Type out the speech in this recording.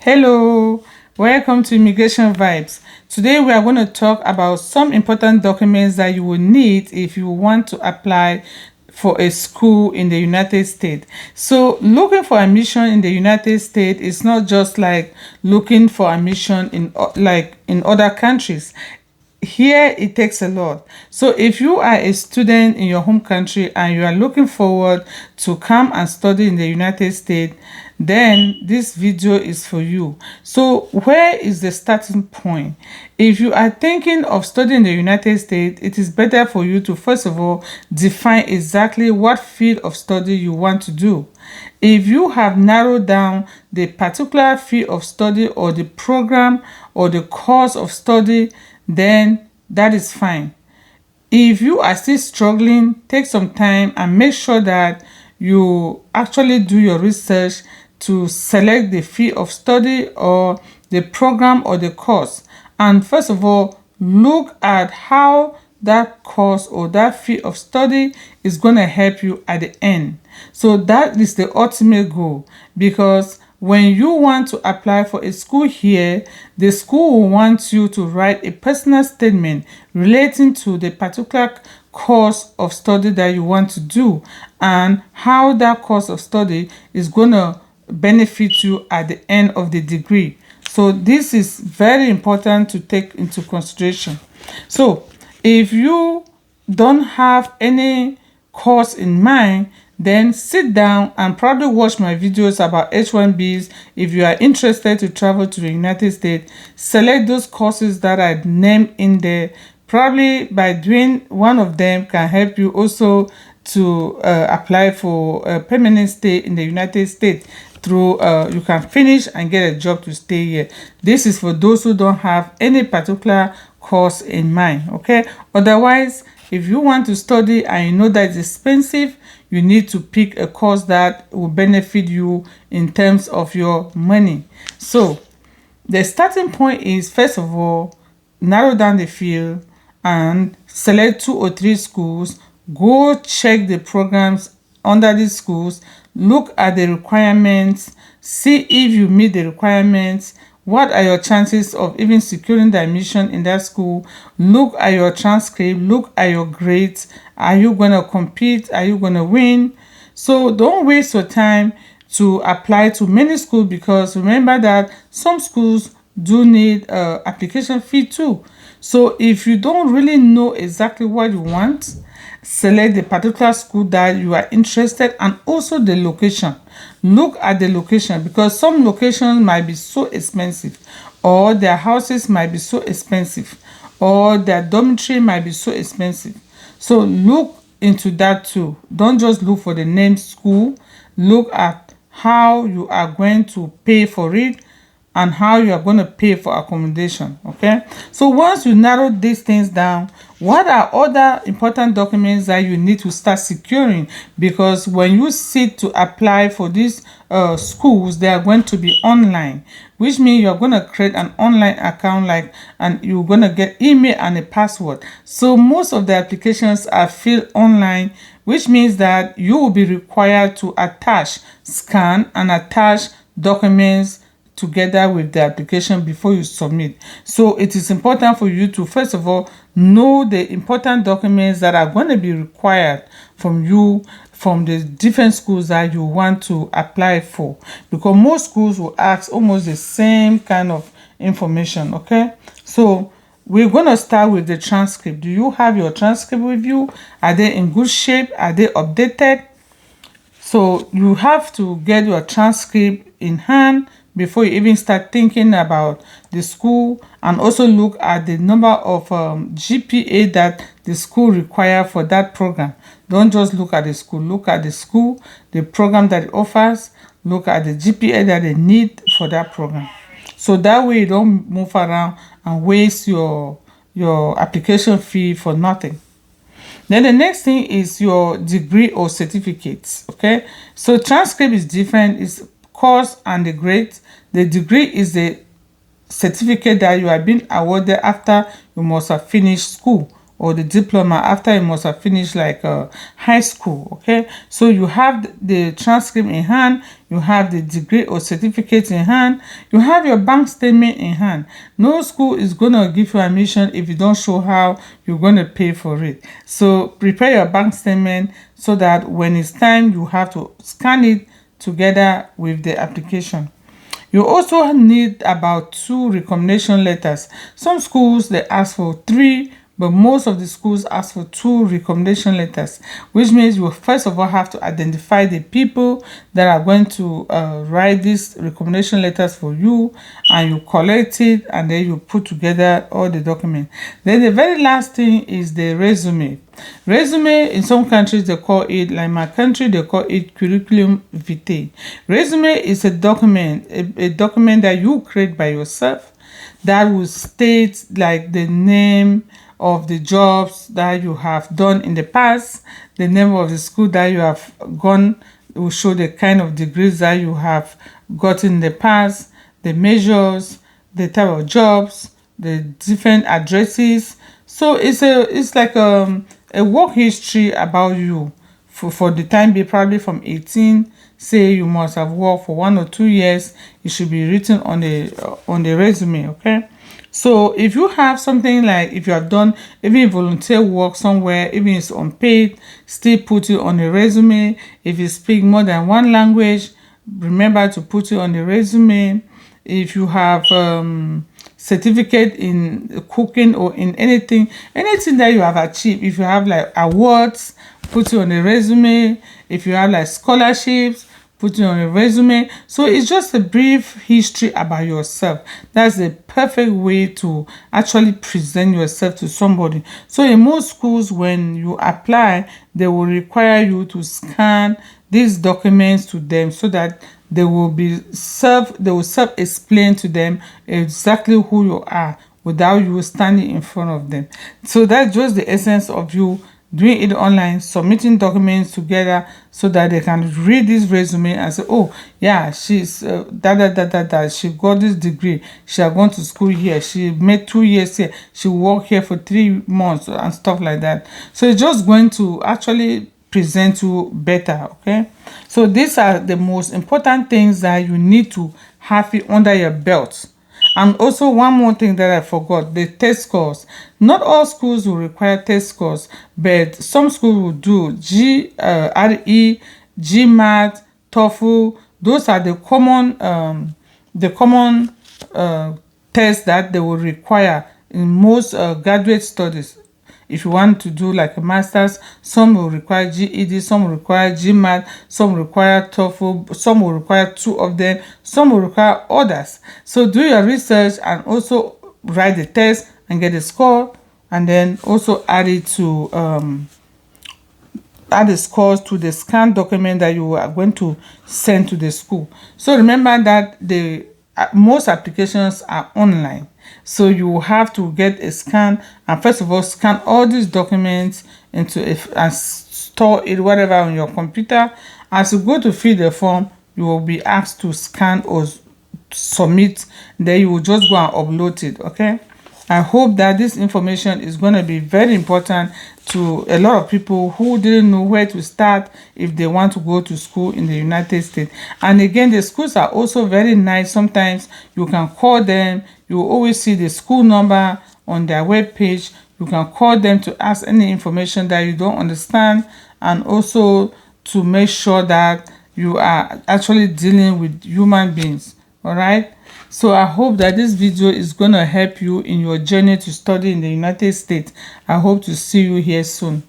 Hello, welcome to Immigration Vibes. Today we are going to talk about some important documents that you will need if you want to apply for a school in the United States. So looking for admission in the United States is not just like looking for admission in other countries. Here it takes a lot. So if you are a student in your home country and you are looking forward to come and study in the United States, then this video is for you. So where is the starting point? If you are thinking of studying in the United States, it is better for you to first of all define exactly what field of study you want to do. If you have narrowed down the particular field of study or the program or the course of study, then that is fine. If you are still struggling, take some time and make sure that you actually do your research to select the field of study or the program or the course. And first of all, look at how that course or that field of study is going to help you at the end. So that is the ultimate goal, because when you want to apply for a school here, the school will want you to write a personal statement relating to the particular course of study that you want to do and how that course of study is going to benefit you at the end of the degree. So this is very important to take into consideration. So if you don't have any course in mind, then sit down and probably watch my videos about H1Bs. If you are interested to travel to the United States, select those courses that are named in there. Probably by doing one of them can help you also to apply for a permanent stay in the United States through you can finish and get a job to stay here. This is for those who don't have any particular course in mind, okay? Otherwise, if you want to study and you know that it's expensive, you need to pick a course that will benefit you in terms of your money. So the starting point is, first of all, narrow down the field and select 2 or 3 schools. Go check the programs under these schools. Look at the requirements. See if you meet the requirements. What are your chances of even securing the admission in that school? Look at your transcript. Look at your grades. Are you going to compete? Are you going to win? So don't waste your time to apply to many schools, because remember that some schools do need application fee too. So if you don't really know exactly what you want, select the particular school that you are interested and also the location. Look at the location, because some locations might be so expensive, or their houses might be so expensive, or their dormitory might be so expensive. So look into that too. Don't just look for the name school. Look at how you are going to pay for it and how you are going to pay for accommodation. Okay, so once you narrow these things down, what are other important documents that you need to start securing? Because when you sit to apply for these schools, they are going to be online, which means you're going to create an online account, and you're going to get email and a password. So most of the applications are filled online, which means that you will be required to scan and attach documents together with the application before you submit. So it is important for you to first of all know the important documents that are going to be required from you from the different schools that you want to apply for, because most schools will ask almost the same kind of information. Okay, so we're going to start with the transcript. Do you have your transcript with you? Are they in good shape? Are they updated? So you have to get your transcript in hand before you even start thinking about the school, and also look at the number of GPA that the school require for that program. Don't just look at the school. Look at the school, the program that it offers. Look at the GPA that they need for that program. So that way you don't move around and waste your application fee for nothing. Then the next thing is your degree or certificates. Okay, so transcript is different. It's course and the grade. The degree is the certificate that you have been awarded after you must have finished school, or the diploma after you must have finished like high school. Okay, so you have the transcript in hand, you have the degree or certificate in hand, you have your bank statement in hand. No school is gonna give you admission if you don't show how you're gonna pay for it. So prepare your bank statement so that when it's time, you have to scan it together with the application. You also need about 2 recommendation letters. Some schools they ask for 3, but most of the schools ask for 2 recommendation letters, which means you first of all have to identify the people that are going to write these recommendation letters for you, and you collect it, and then you put together all the documents. Then the very last thing is the resume. Resume, in some countries they call it, like my country, they call it curriculum vitae. Resume is a document, a document that you create by yourself that will state like the name of the jobs that you have done in the past, the name of the school that you have gone. It will show the kind of degrees that you have gotten in the past, the measures, the type of jobs, the different addresses. So it's like a work history about you for the time being, probably from 18. Say you must have worked for 1 or 2 years, it should be written on the resume. Okay, so if you have something like, if you have done even volunteer work somewhere, even it's unpaid, still put it on the resume. If you speak more than 1 language, remember to put it on the resume. If you have certificate in cooking or in anything that you have achieved, if you have like awards, put it on the resume. If you have like scholarships, put it on a resume. So it's just a brief history about yourself. That's the perfect way to actually present yourself to somebody. So in most schools, when you apply, they will require you to scan these documents to them so that they will self-explain to them exactly who you are without you standing in front of them. So that's just the essence of you doing it online, submitting documents together so that they can read this resume and say, oh yeah, she's she got this degree, she has gone to school here, she made 2 years here, she worked here for 3 months and stuff like that. So it's just going to actually present you better. Okay, so these are the most important things that you need to have it under your belt. And also one more thing that I forgot, the test scores. Not all schools will require test scores, but some schools will do GRE, GMAT, TOEFL. Those are the common tests that they will require in most graduate studies. If you want to do like a master's, some will require GED, some will require GMAT, some will require TOEFL, some will require 2 of them, some will require others. So do your research and also write the test and get a score, and then also add it to add the scores to the scanned document that you are going to send to the school. So remember that the most applications are online, so you will have to get a scan, and first of all scan all these documents into and store it whatever on your computer. As you go to fill the form, you will be asked to scan or submit, then you will just go and upload it. Okay, I hope that this information is going to be very important to a lot of people who didn't know where to start if they want to go to school in the United States. And again, the schools are also very nice. Sometimes you can call them. You will always see the school number on their web page. You can call them to ask any information that you don't understand, and also to make sure that you are actually dealing with human beings. All right, so I hope that this video is going to help you in your journey to study in the United States. I hope to see you here soon.